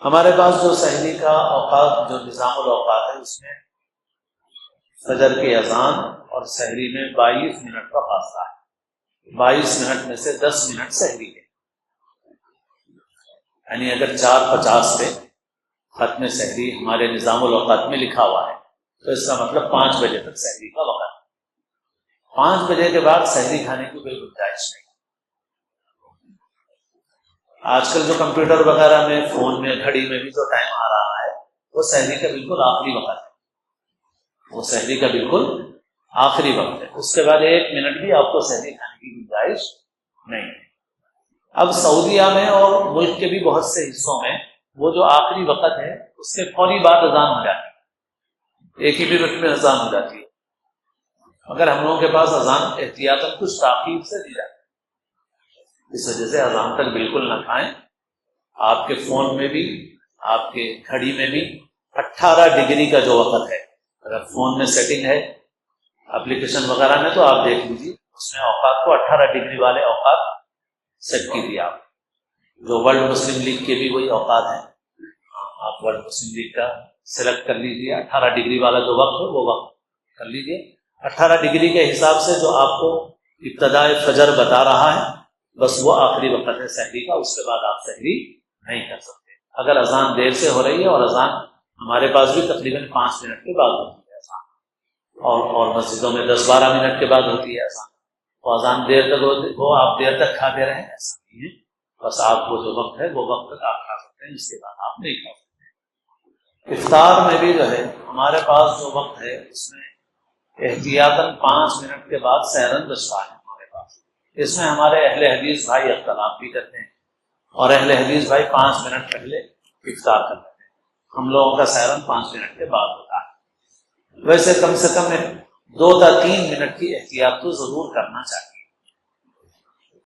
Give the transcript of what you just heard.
ہمارے پاس جو سحری کا اوقات، جو نظام الاوقات ہے، اس میں فجر کی اذان اور سحری میں 22 منٹ کا فاصلہ ہے۔ 22 منٹ میں سے 10 منٹ سحری ہے، یعنی اگر 4:50 پہ ختم سحری ہمارے نظام الاوقات میں لکھا ہوا ہے تو اس کا مطلب 5 بجے تک سحری کا وقت ہے۔ 5 بجے کے بعد سحری کھانے کی کوئی گنجائش نہیں۔ آج کل جو کمپیوٹر وغیرہ میں، فون میں، گھڑی میں بھی جو ٹائم آ رہا ہے وہ سحری کا بالکل آخری وقت ہے، وہ سحری کا بالکل آخری وقت ہے۔ اس کے بعد 1 منٹ بھی آپ کو سحری کھانے کی گنجائش نہیں ہے۔ اب سعودیہ میں اور ملک کے بھی بہت سے حصوں میں وہ جو آخری وقت ہے اس کے فوری بعد اذان ہو جاتی ہے، 1 ہی منٹ میں اذان ہو جاتی ہے، مگر ہم لوگوں کے پاس اذان احتیاطاً کچھ تاخیر سے دی جاتی ہے۔ اس وجہ سے اذان تک بالکل نہ کھائیں۔ آپ کے فون میں بھی، آپ کے گھڑی میں بھی 18 ڈگری کا جو وقت ہے، اگر فون میں سیٹنگ ہے اپلیکیشن وغیرہ میں تو آپ دیکھ لیجیے، اس میں اوقات کو 18 ڈگری والے اوقات سیٹ کیجیے۔ آپ جو ورلڈ مسلم لیگ کے بھی وہی اوقات ہیں، آپ ورلڈ مسلم لیگ کا سلیکٹ کر لیجیے، 18 ڈگری والا جو وقت ہے وہ وقت کر لیجیے۔ 18 ڈگری کے حساب سے جو آپ کو ابتدائے فجر بتا رہا ہے بس وہ آخری وقت ہے سحری کا، اس کے بعد آپ سحری نہیں کر سکتے۔ اگر اذان دیر سے ہو رہی ہے، اور اذان ہمارے پاس بھی تقریباً 5 منٹ کے بعد ہوتی ہے اذان، اور مسجدوں میں 10-12 منٹ کے بعد ہوتی ہے اذان، تو اذان دیر تک وہ آپ دیر تک کھاتے رہیں، ایسا نہیں ہے، بس آپ کو جو وقت ہے وہ وقت تک آپ کھا سکتے ہیں، اس کے بعد آپ نہیں کھا سکتے۔ افطار میں بھی جو ہے ہمارے پاس جو وقت ہے اس میں احتیاطاً 5 منٹ کے بعد سحرن دستہ ہے ہمارے پاس۔ اس میں ہمارے اہل حدیث بھائی اختلاف بھی کرتے ہیں، اور اہل حدیث بھائی 5 منٹ پہلے افطار کر لیتے ہیں۔ ہم لوگوں کا سحرن 5 منٹ کے بعد ہوتا ہے۔ ویسے کم سے کم 2 تا 3 منٹ کی احتیاط تو ضرور کرنا چاہیے۔